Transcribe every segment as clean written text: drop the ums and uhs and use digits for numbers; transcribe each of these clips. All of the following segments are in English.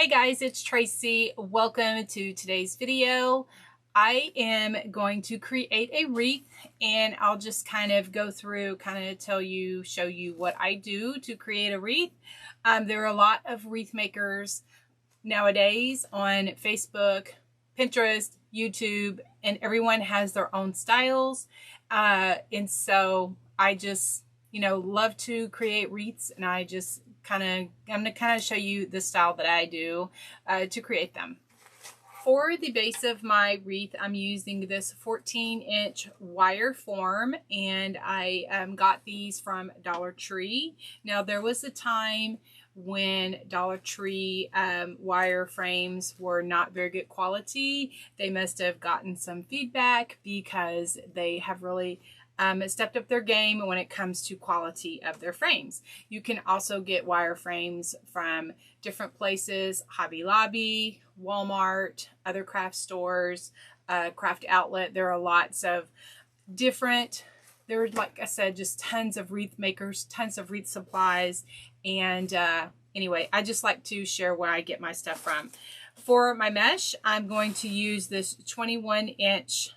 Hey guys, it's Tracy. Welcome to today's video. I am going to create a wreath and I'll just kind of go through, show you what I do to create a wreath. There are a lot of wreath makers nowadays on Facebook, Pinterest, YouTube, and everyone has their own styles. And so I just, love to create wreaths, and I'm going to show you the style that I do to create them. For the base of my wreath, I'm using this 14-inch wire form, and I got these from Dollar Tree. Now, there was a time when Dollar Tree wire frames were not very good quality. They must have gotten some feedback because they have really stepped up their game when it comes to quality of their frames. You can also get wire frames from different places: Hobby Lobby, Walmart, other craft stores, craft outlet. There are lots of different, there's, like I said, just tons of wreath makers, tons of wreath supplies. And anyway, I just like to share where I get my stuff from. For my mesh, I'm going to use this 21-inch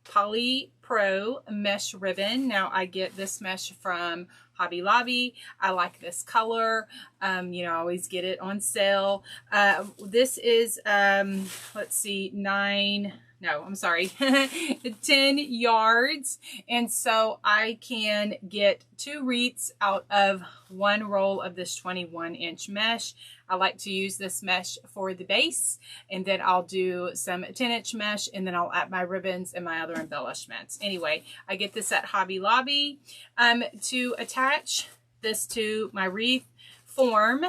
Poly Pro mesh ribbon. Now, I get this mesh from Hobby Lobby. I like this color. I always get it on sale. This is, let's see, 10 yards. And so I can get 2 wreaths out of 1 roll of this 21-inch mesh. I like to use this mesh for the base, and then I'll do some 10-inch mesh, and then I'll add my ribbons and my other embellishments. Anyway, I get this at Hobby Lobby. To attach this to my wreath form,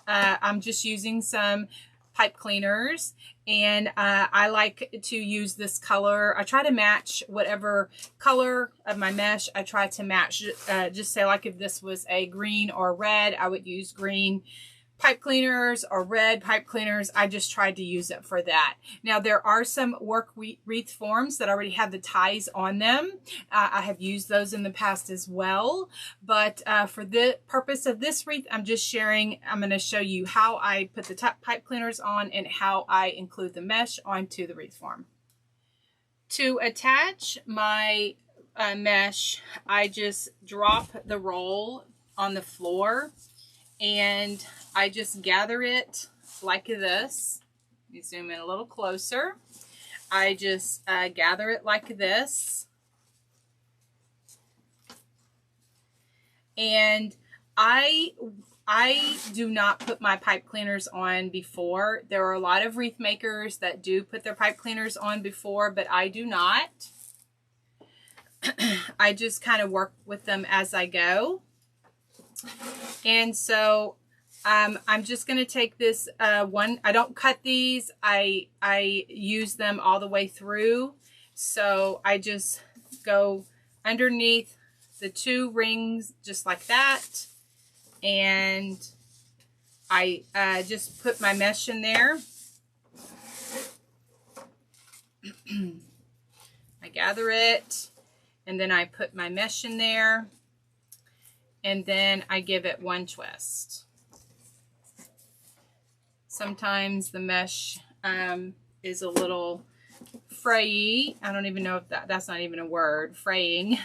I'm just using some pipe cleaners, and I like to use this color. I try to match whatever color of my mesh. I try to match, just say, like, if this was a green or red, I would use green pipe cleaners or red pipe cleaners. I just tried to use it for that. Now, there are some work wreath forms that already have the ties on them. I have used those in the past as well, but for the purpose of this wreath, I'm just sharing. I'm going to show you how I put the pipe cleaners on and how I include the mesh onto the wreath form. To attach my mesh, I just drop the roll on the floor, and I just gather it like this. Let me zoom in a little closer. I just gather it like this. And I do not put my pipe cleaners on before. There are a lot of wreath makers that do put their pipe cleaners on before, but I do not. I just kind of work with them as I go. And so I'm just going to take this one. I don't cut these. I use them all the way through. So I just go underneath the 2 rings just like that. And I just put my mesh in there. I gather it, and then I put my mesh in there. And then I give it 1 twist. Sometimes the mesh is a little frayy. I don't even know if that's not even a word, fraying.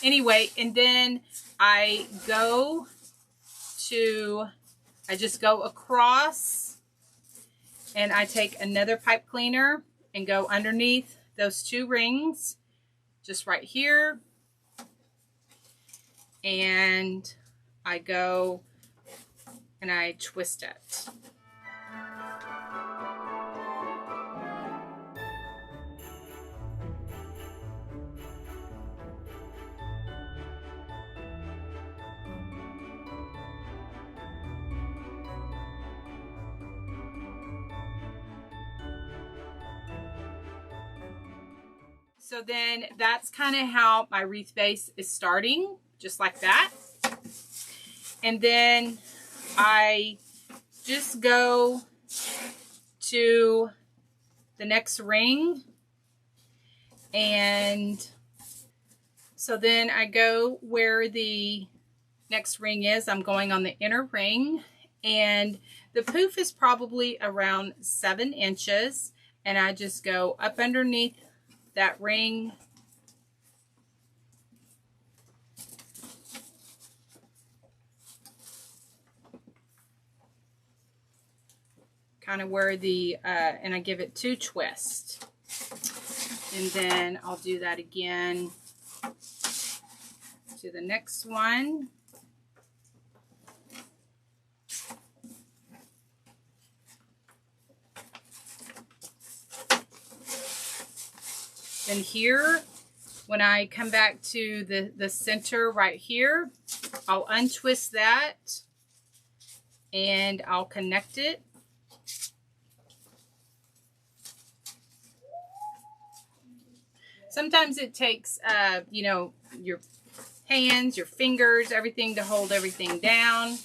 Anyway, and then I just go across, and I take another pipe cleaner and go underneath those 2 rings, just right here. And I go and I twist it. So then that's kind of how my wreath base is starting, just like that. And then I just go to the next ring, and so then I go where the next ring is. I'm going on the inner ring, And the poof is probably around 7 inches. And I just go up underneath that ring. Kind of where the, and I give it 2 twists. And then I'll do that again to the next one. Then here, when I come back to the center right here, I'll untwist that and I'll connect it. Sometimes it takes, you know, your hands, your fingers, everything to hold everything down.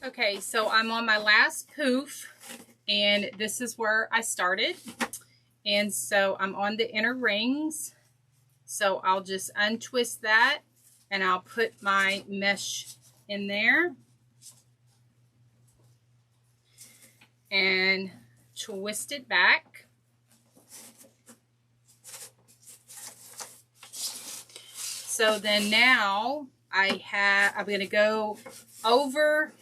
Okay, so I'm on my last poof, and this is where I started. And so I'm on the inner rings. So I'll just untwist that, and I'll put my mesh in there. And twist it back. So then now I'm going to go over.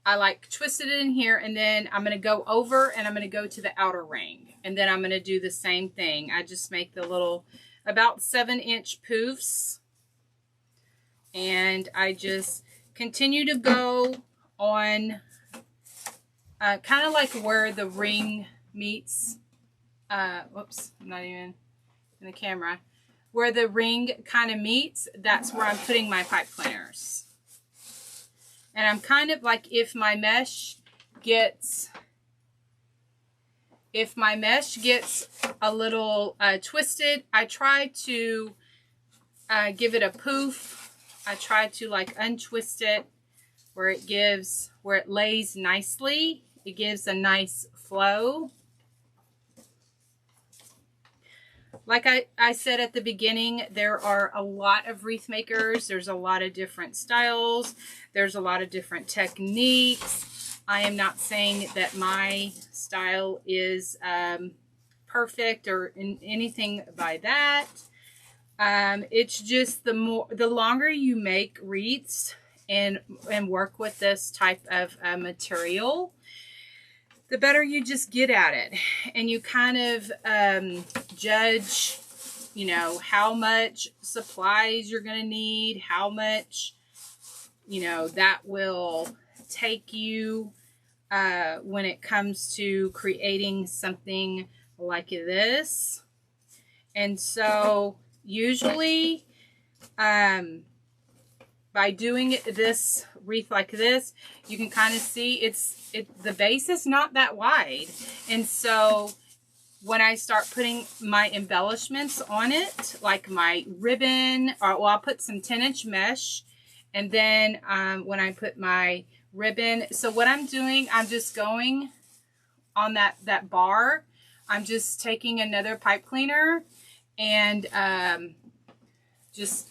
I like twisted it in here, and then I'm going to go over and I'm going to go to the outer ring. And then I'm going to do the same thing. I just make the little about 7-inch poofs. And I just continue to go on kind of like where the ring meets. Whoops, I'm not even in the camera. Where the ring kind of meets, that's where I'm putting my pipe cleaners. And I'm kind of like, if my mesh gets a little twisted, I try to give it a poof. I try to like untwist it where it lays nicely. It gives a nice flow. Like I said at the beginning, there are a lot of wreath makers. There's a lot of different styles. There's a lot of different techniques. I am not saying that my style is perfect or anything by that. It's just the longer you make wreaths and work with this type of material, the better you just get at it. And you kind of judge, you know, how much supplies you're going to need, how much, you know, that will take you when it comes to creating something like this. And so usually by doing this wreath like this, you can kind of see the base is not that wide. And so when I start putting my embellishments on it, like my ribbon, or well, I'll put some 10-inch mesh, and then when I put my ribbon, so what I'm doing, I'm just going on that bar, I'm just taking another pipe cleaner and just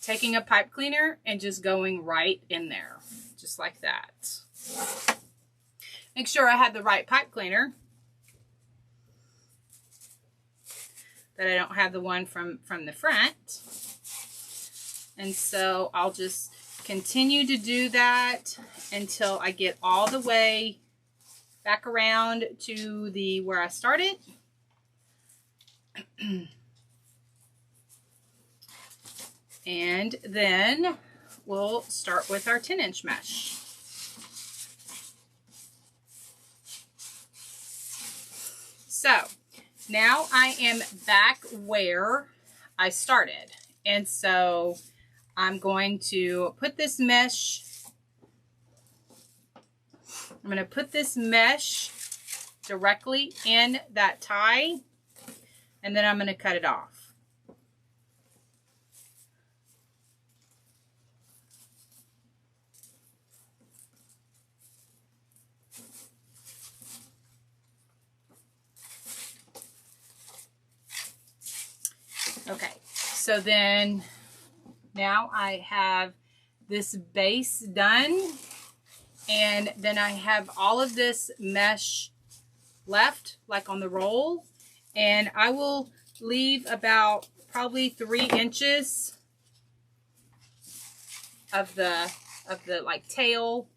taking a pipe cleaner and just going right in there, just like that. Make sure I have the right pipe cleaner, that I don't have the one from the front. And so I'll just continue to do that until I get all the way back around to where I started. And then we'll start with our 10-inch mesh. So now I am back where I started. And so I'm going to put this mesh, directly in that tie, and then I'm going to cut it off. Okay, so then now I have this base done, and then I have all of this mesh left, like on the roll, and I will leave about probably 3 inches of the like tail,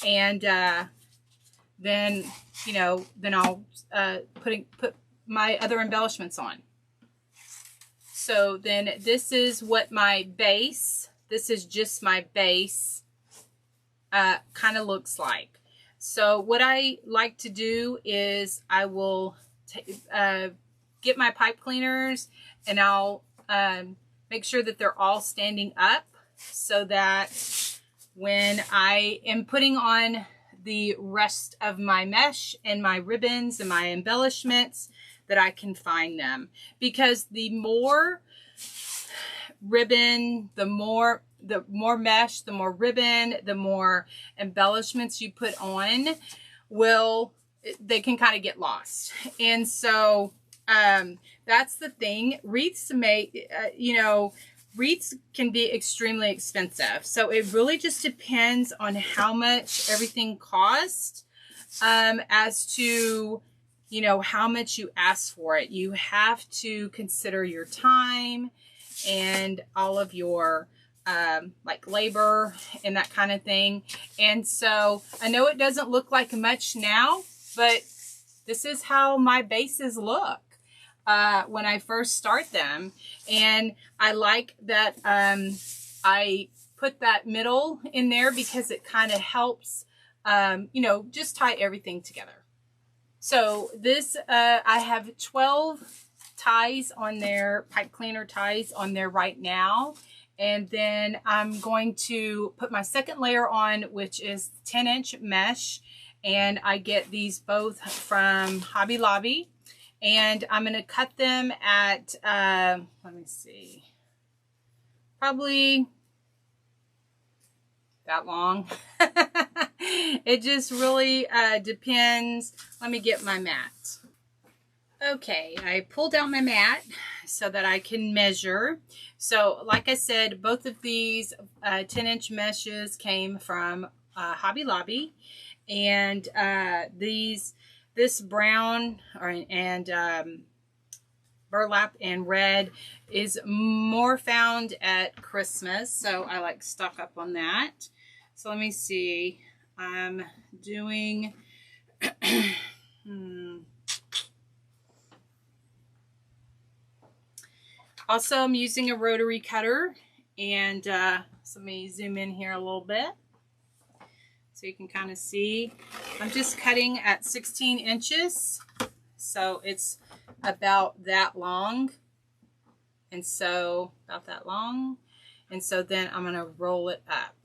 and then I'll put my other embellishments on. So then this is what my base, this is just my base, kind of looks like. So what I like to do is I will get my pipe cleaners, and I'll make sure that they're all standing up, so that when I am putting on the rest of my mesh and my ribbons and my embellishments, that I can find them. Because the more ribbon, the more mesh, the more ribbon, the more embellishments you put on, they can kind of get lost. And so that's the thing. Wreaths wreaths can be extremely expensive. So it really just depends on how much everything costs, as to how much you ask for it. You have to consider your time and all of your like labor and that kind of thing. And so I know it doesn't look like much now, but this is how my bases look when I first start them. And I like that I put that middle in there, because it kind of helps just tie everything together. So this, I have 12 ties on there, pipe cleaner ties on there right now. And then I'm going to put my second layer on, which is 10-inch mesh. And I get these both from Hobby Lobby. And I'm going to cut them at, let me see, probably that long. It just really depends. Let me get my mat. Okay, I pulled out my mat so that I can measure. So like I said, both of these 10-inch meshes came from Hobby Lobby. And this brown and burlap and red is more found at Christmas. So I like stock up on that. So let me see. I'm doing also, I'm using a rotary cutter, and so let me zoom in here a little bit so you can kind of see. I'm just cutting at 16 inches, so it's about that long, and so about that long, and so then I'm going to roll it up.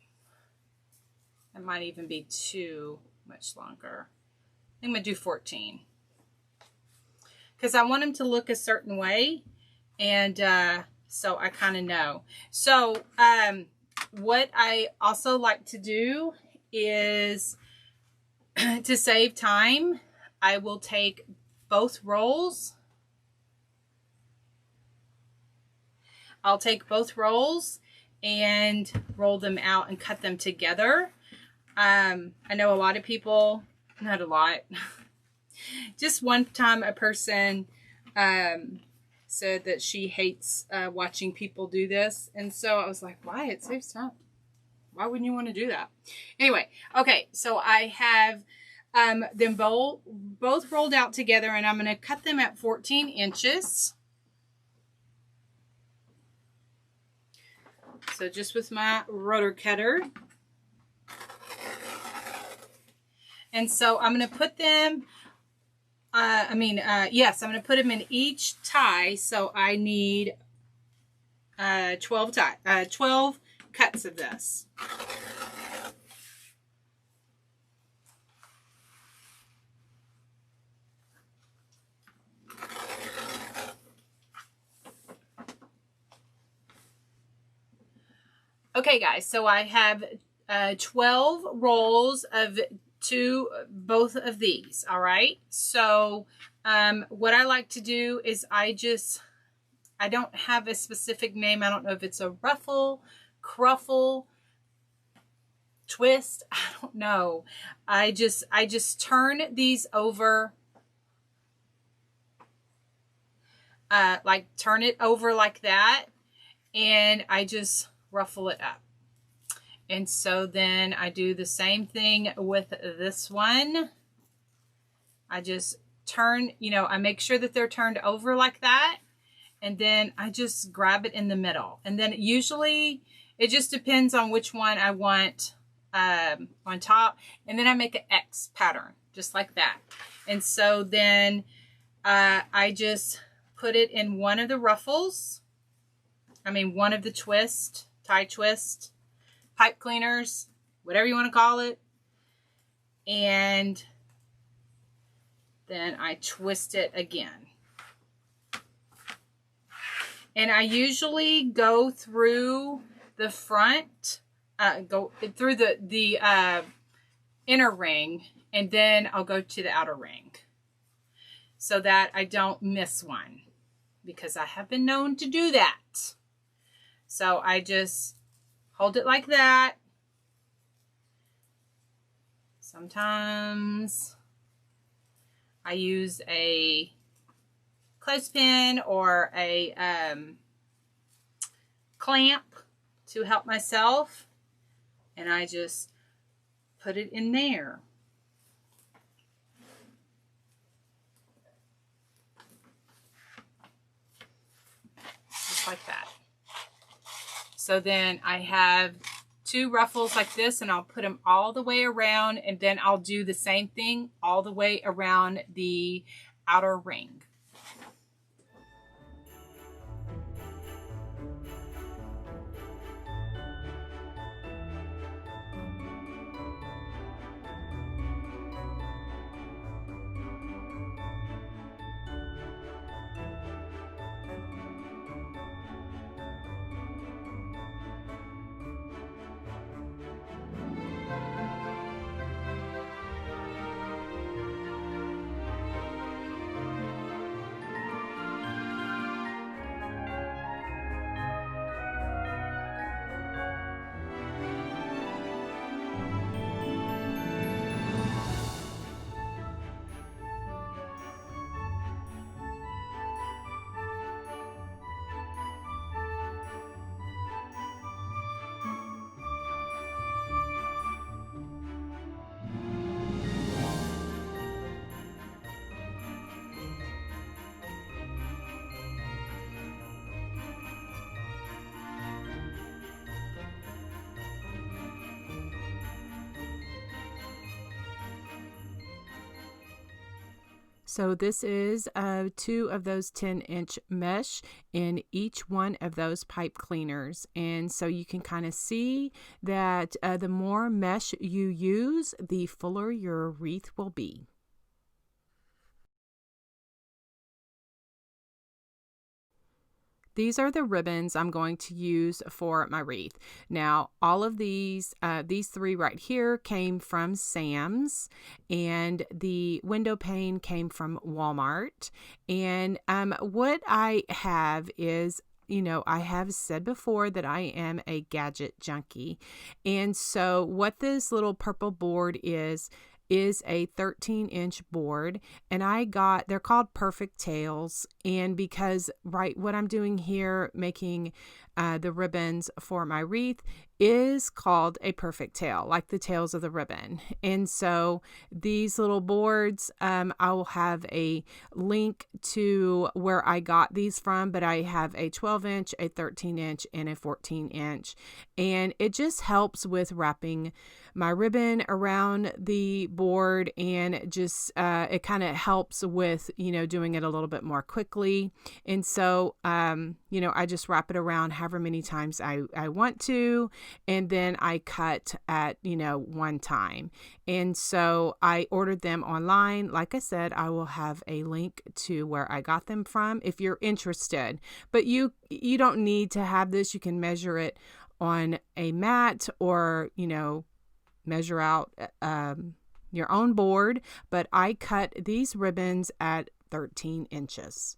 It might even be too much longer. I think I'm going to do 14, because I want them to look a certain way, and so I kind of know. So what I also like to do is, to save time, I will take both rolls. I'll take both rolls and roll them out and cut them together. I know a lot of people, not a lot, just one time a person said that she hates watching people do this. And so I was like, why? It saves time. Why wouldn't you want to do that? Anyway, okay, so I have them both rolled out together, and I'm going to cut them at 14 inches. So just with my rotor cutter. And so I'm going to put them Yes, I'm going to put them in each tie. So I need 12 cuts of this. Okay, guys, so I have 12 rolls of both of these. All right. So what I like to do is I don't have a specific name. I don't know if it's a ruffle, cruffle, twist. I don't know. I just turn these over, turn it over like that, and I just ruffle it up. And so then I do the same thing with this one. I just turn, I make sure that they're turned over like that. And then I just grab it in the middle. And then usually it just depends on which one I want on top. And then I make an X pattern, just like that. And so then I just put it in one of the ruffles. One of the tie twist, pipe cleaners, whatever you want to call it. And then I twist it again. And I usually go through the front, go through the inner ring, and then I'll go to the outer ring so that I don't miss one, because I have been known to do that. So I just hold it like that. Sometimes I use a clothespin or a clamp to help myself, and I just put it in there. Just like that. So then I have 2 ruffles like this, and I'll put them all the way around, and then I'll do the same thing all the way around the outer ring. So this is 2 of those 10-inch mesh in each one of those pipe cleaners. And so you can kind of see that the more mesh you use, the fuller your wreath will be. These are the ribbons I'm going to use for my wreath. Now, all of these 3 right here came from Sam's, and the window pane came from Walmart. And what I have is, I have said before that I am a gadget junkie. And so what this little purple board is a 13-inch board, and they're called Perfect Tails. And because what I'm doing here, making the ribbons for my wreath is called a perfect tail, like the tails of the ribbon. And so these little boards, I will have a link to where I got these from, but I have a 12-inch, a 13-inch, and a 14-inch. And it just helps with wrapping my ribbon around the board, and just it kind of helps with, doing it a little bit more quickly. And so, I just wrap it around however many times I want to. And then I cut at, one time. And so I ordered them online. Like I said, I will have a link to where I got them from if you're interested. But you don't need to have this. You can measure it on a mat, or, measure out your own board. But I cut these ribbons at 13 inches.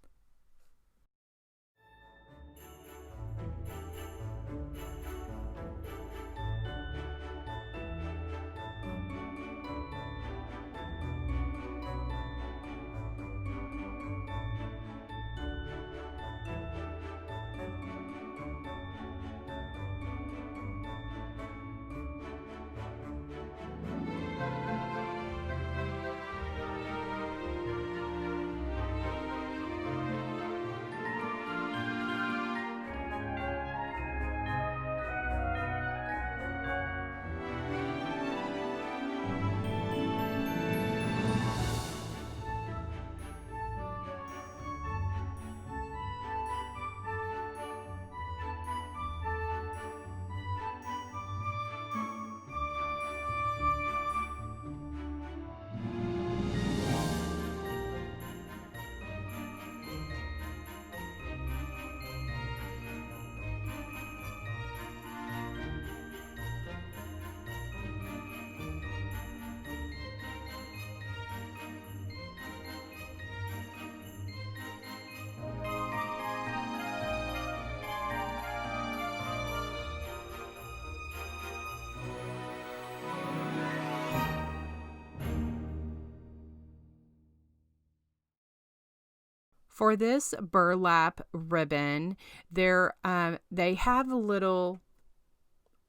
For this burlap ribbon, they have little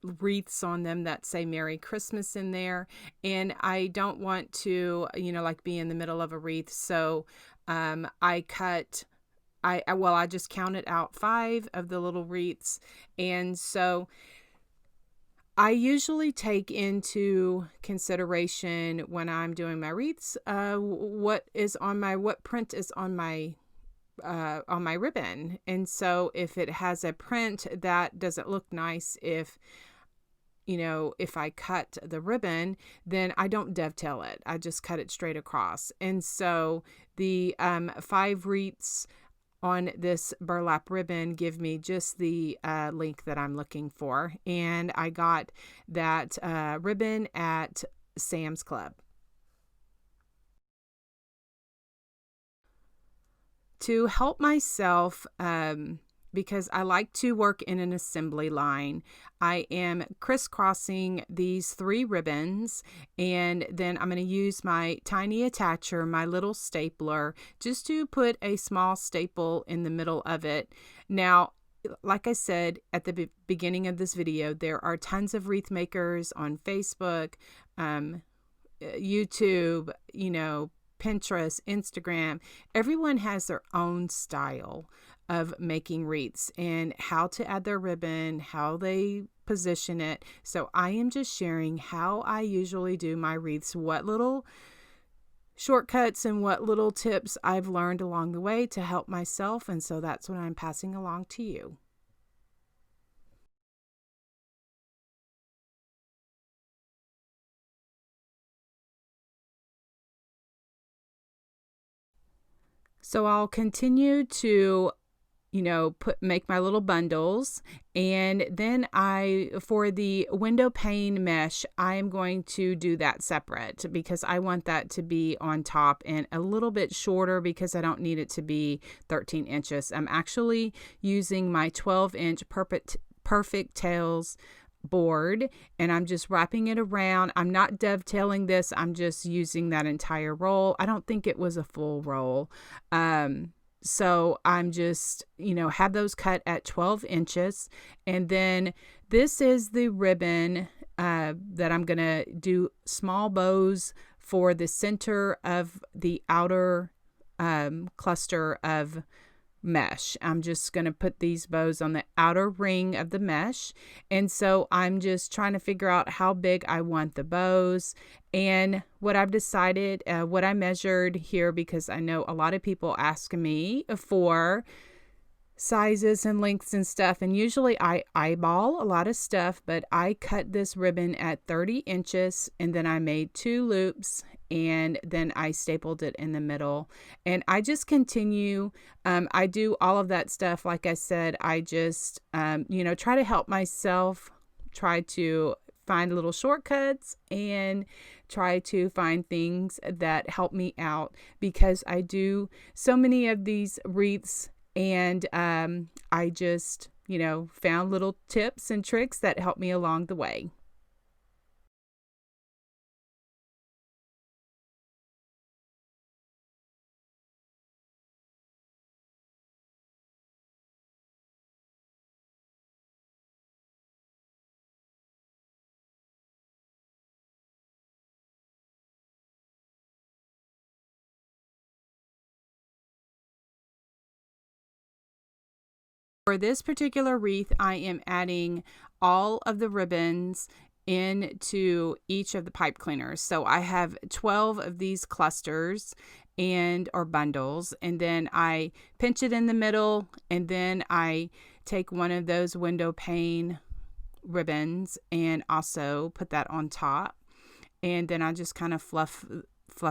wreaths on them that say Merry Christmas in there, and I don't want to, be in the middle of a wreath. So I just counted out 5 of the little wreaths, and so I usually take into consideration when I'm doing my wreaths what print is on my ribbon. And so if it has a print that doesn't look nice, if I cut the ribbon, then I don't dovetail it. I just cut it straight across. And so the 5 wreaths on this burlap ribbon give me just the length that I'm looking for. And I got that ribbon at Sam's Club. To help myself, because I like to work in an assembly line, I am crisscrossing these 3 ribbons, and then I'm going to use my tiny attacher, my little stapler, just to put a small staple in the middle of it. Now, like I said at the beginning of this video, there are tons of wreath makers on Facebook, YouTube, Pinterest, Instagram. Everyone has their own style of making wreaths and how to add their ribbon, how they position it. So I am just sharing how I usually do my wreaths, what little shortcuts and what little tips I've learned along the way to help myself. And so that's what I'm passing along to you. So I'll continue to, make my little bundles. And then for the window pane mesh, I am going to do that separate because I want that to be on top and a little bit shorter because I don't need it to be 13 inches. I'm actually using my 12-inch perfect tails board, and I'm just wrapping it around. I'm not dovetailing this. I'm just using that entire roll. I don't think it was a full roll. So I'm just, have those cut at 12 inches. And then this is the ribbon that I'm going to do small bows for the center of the outer cluster of mesh. I'm just going to put these bows on the outer ring of the mesh. And so I'm just trying to figure out how big I want the bows. And what I've decided, what I measured here, because I know a lot of people ask me for sizes and lengths and stuff, and usually I eyeball a lot of stuff, but I cut this ribbon at 30 inches, and then I made 2 loops, and then I stapled it in the middle. And I just continue. I do all of that stuff. Like I said, I just try to help myself, try to find little shortcuts, and try to find things that help me out, because I do so many of these wreaths. And I just, found little tips and tricks that help me along the way. For this particular wreath, I am adding all of the ribbons into each of the pipe cleaners. So I have 12 of these clusters or bundles, and then I pinch it in the middle, and then I take one of those window pane ribbons and also put that on top. And then I just kind of fluff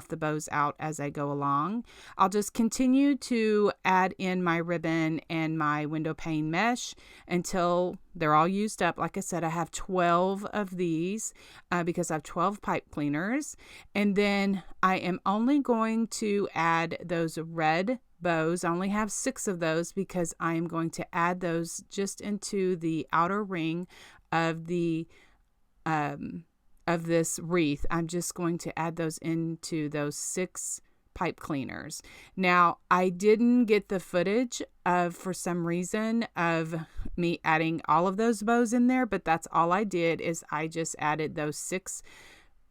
the bows out as I go along. I'll just continue to add in my ribbon and my window pane mesh until they're all used up. Like I said, I have 12 of these because I have 12 pipe cleaners. And then I am only going to add those red bows. I only have 6 of those because I am going to add those just into the outer ring of this wreath. I'm just going to add those into those 6 pipe cleaners. Now, I didn't get the footage for some reason of me adding all of those bows in there, but that's all I did, is I just added those 6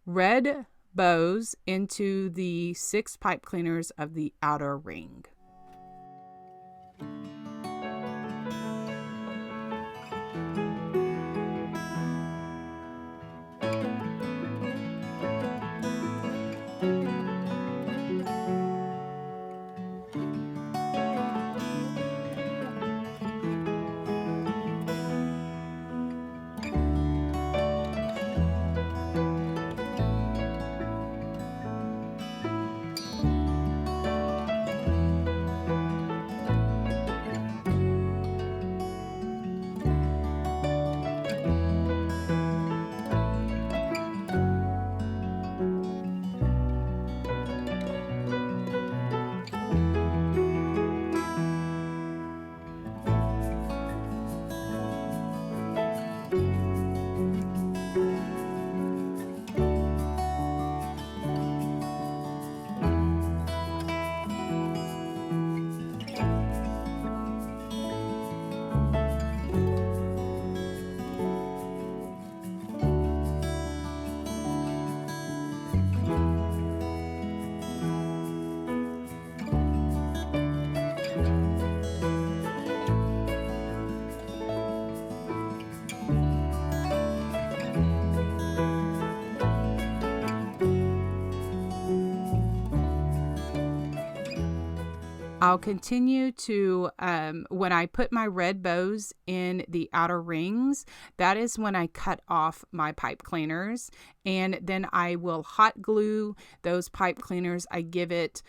red bows into the 6 pipe cleaners of the outer ring. I'll continue to, when I put my red bows in the outer rings, that is when I cut off my pipe cleaners. And then I will hot glue those pipe cleaners. I give it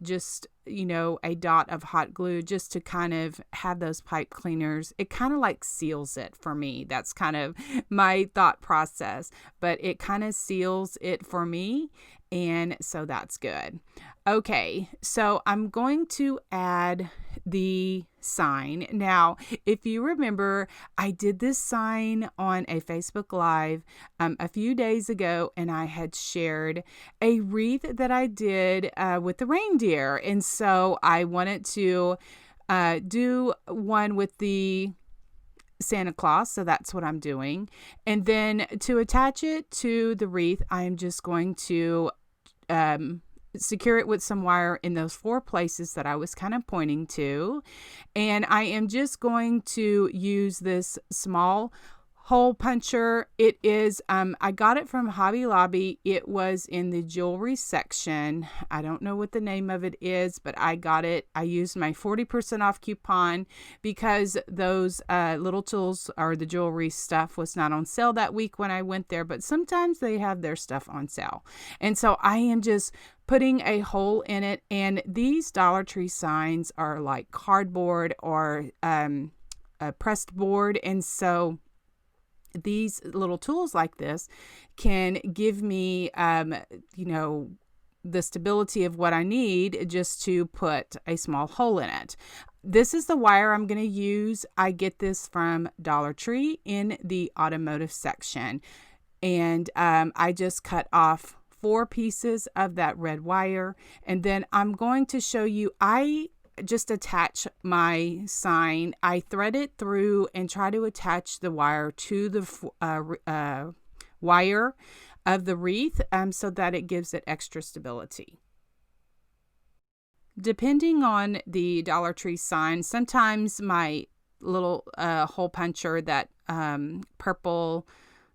just, a dot of hot glue just to kind of have those pipe cleaners. It kind of like seals it for me. That's kind of my thought process, but it kind of seals it for me. And so that's good. Okay, so I'm going to add the sign. Now, if you remember, I did this sign on a Facebook Live a few days ago, and I had shared a wreath that I did with the reindeer. And so I wanted to do one with the Santa Claus, so that's what I'm doing. And then to attach it to the wreath, I am just going to secure it with some wire in those 4 places that I was kind of pointing to. And I am just going to use this small hole puncher. It is, I got it from Hobby Lobby. It was in the jewelry section. I don't know what the name of it is, but I got it. I used my 40% off coupon because those little tools or the jewelry stuff was not on sale that week when I went there, but sometimes they have their stuff on sale. And so I am just putting a hole in it. And these Dollar Tree signs are like cardboard or a pressed board. And so these little tools like this can give me, the stability of what I need just to put a small hole in it. This is the wire I'm going to use. I get this from Dollar Tree in the automotive section. And I just cut off 4 pieces of that red wire. And then I'm going to show you, I just attach my sign. I thread it through and try to attach the wire to the wire of the wreath so that it gives it extra stability. Depending on the Dollar Tree sign, sometimes my little hole puncher, that purple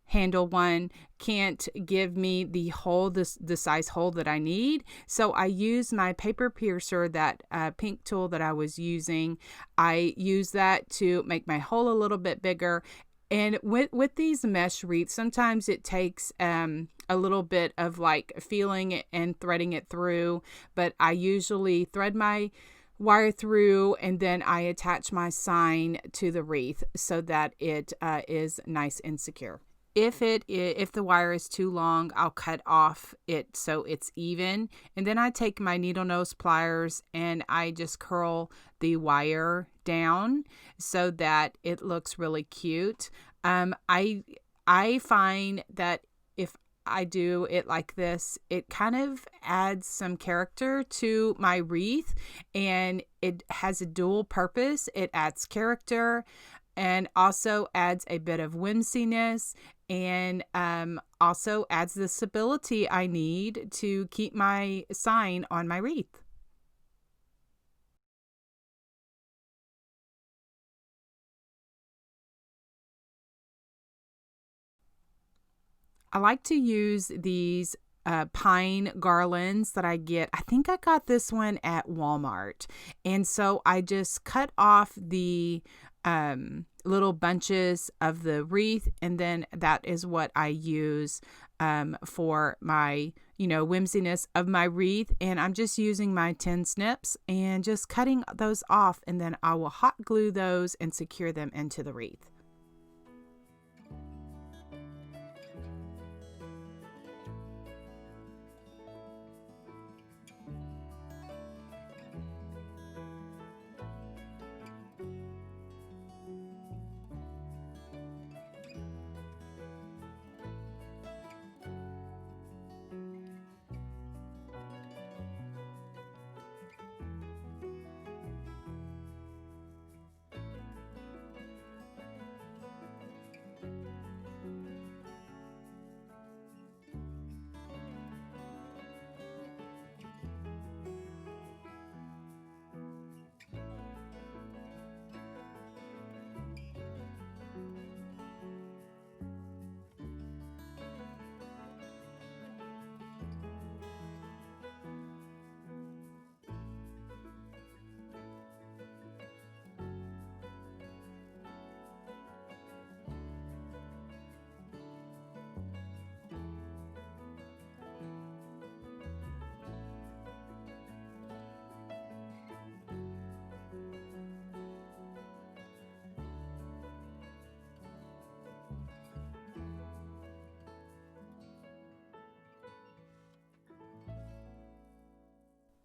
handle one, can't give me the hole, the size hole that I need. So I use my paper piercer, that pink tool that I was using. I use that to make my hole a little bit bigger. And with these mesh wreaths, sometimes it takes a little bit of like feeling it and threading it through, but I usually thread my wire through and then I attach my sign to the wreath so that it is nice and secure. If the wire is too long, I'll cut off it so it's even. And then I take my needle nose pliers and I just curl the wire down so that it looks really cute. I find that if I do it like this, it kind of adds some character to my wreath, and it has a dual purpose. It adds character and also adds a bit of whimsiness, and also adds the stability I need to keep my sign on my wreath. I like to use these pine garlands that I get. I think I got this one at Walmart. And so I just cut off the little bunches of the wreath, and then that is what I use for my, whimsiness of my wreath. And I'm just using my 10 snips and just cutting those off, and then I will hot glue those and secure them into the wreath.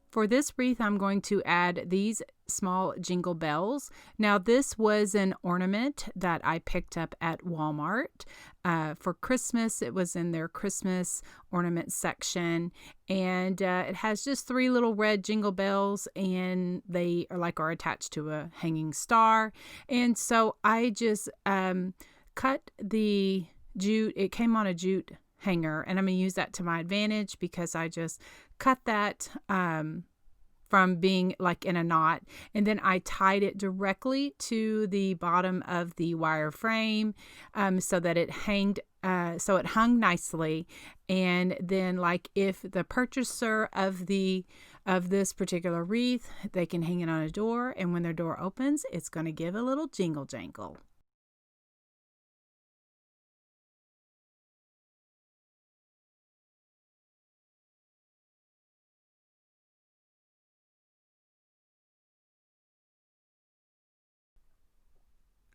For this wreath, I'm going to add these small jingle bells. Now, this was an ornament that I picked up at Walmart for Christmas. It was in their Christmas ornament section, and it has just 3 little red jingle bells, and they are attached to a hanging star. And so I just cut the jute. It came on a jute hanger, and I'm going to use that to my advantage because I just cut that from being like in a knot, and then I tied it directly to the bottom of the wire frame so that it hung nicely. And then, like, if the purchaser of this particular wreath, they can hang it on a door, and when their door opens, it's going to give a little jingle jangle.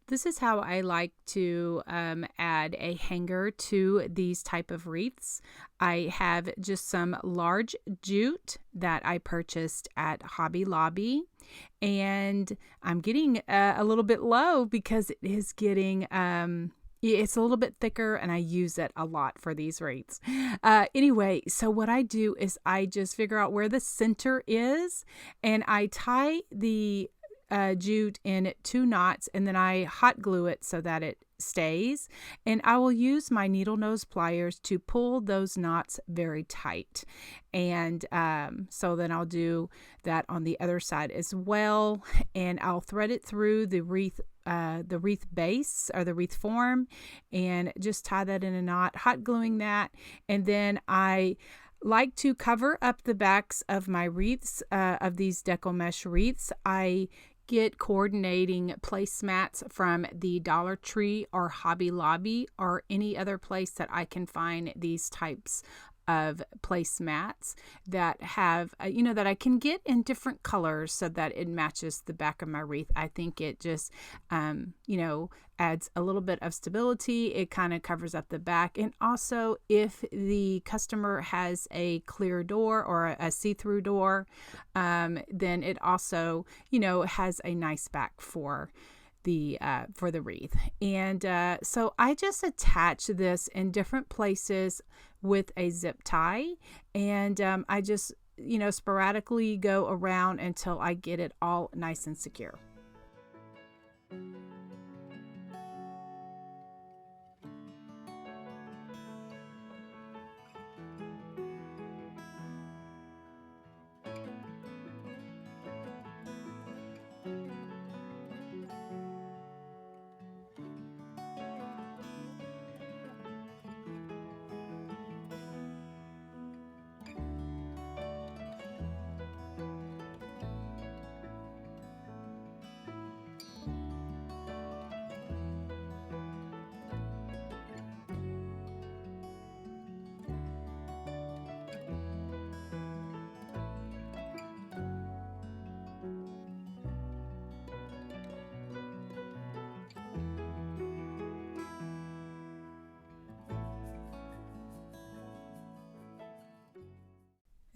This is how I like to add a hanger to these type of wreaths. I have just some large jute that I purchased at Hobby Lobby, and I'm getting a little bit low because it is getting it's a little bit thicker, and I use it a lot for these wreaths. Anyway, so what I do is I just figure out where the center is, and I tie the jute in 2 knots, and then I hot glue it so that it stays, and I will use my needle nose pliers to pull those knots very tight. And so then I'll do that on the other side as well, and I'll thread it through the wreath base or the wreath form, and just tie that in a knot, hot gluing that. And then I like to cover up the backs of my wreaths, of these deco mesh wreaths. I get coordinating placemats from the Dollar Tree or Hobby Lobby or any other place that I can find these types of placemats that have, that I can get in different colors so that it matches the back of my wreath. I think it just, adds a little bit of stability. It kind of covers up the back. And also, if the customer has a clear door or a see-through door, then it also, has a nice back for the wreath. And so I just attach this in different places with a zip tie, and I just sporadically go around until I get it all nice and secure.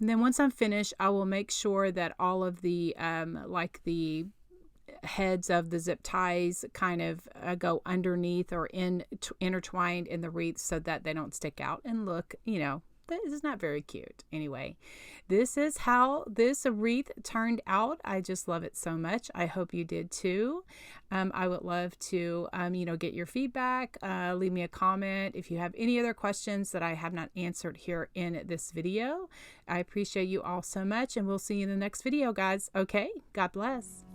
And then once I'm finished, I will make sure that all of the the heads of the zip ties kind of go underneath or intertwined in the wreath so that they don't stick out and look, this is not very cute. Anyway, this is how this wreath turned out. I just love it so much. I hope you did too. I would love to, get your feedback. Leave me a comment if you have any other questions that I have not answered here in this video. I appreciate you all so much, and we'll see you in the next video, guys. Okay, God bless.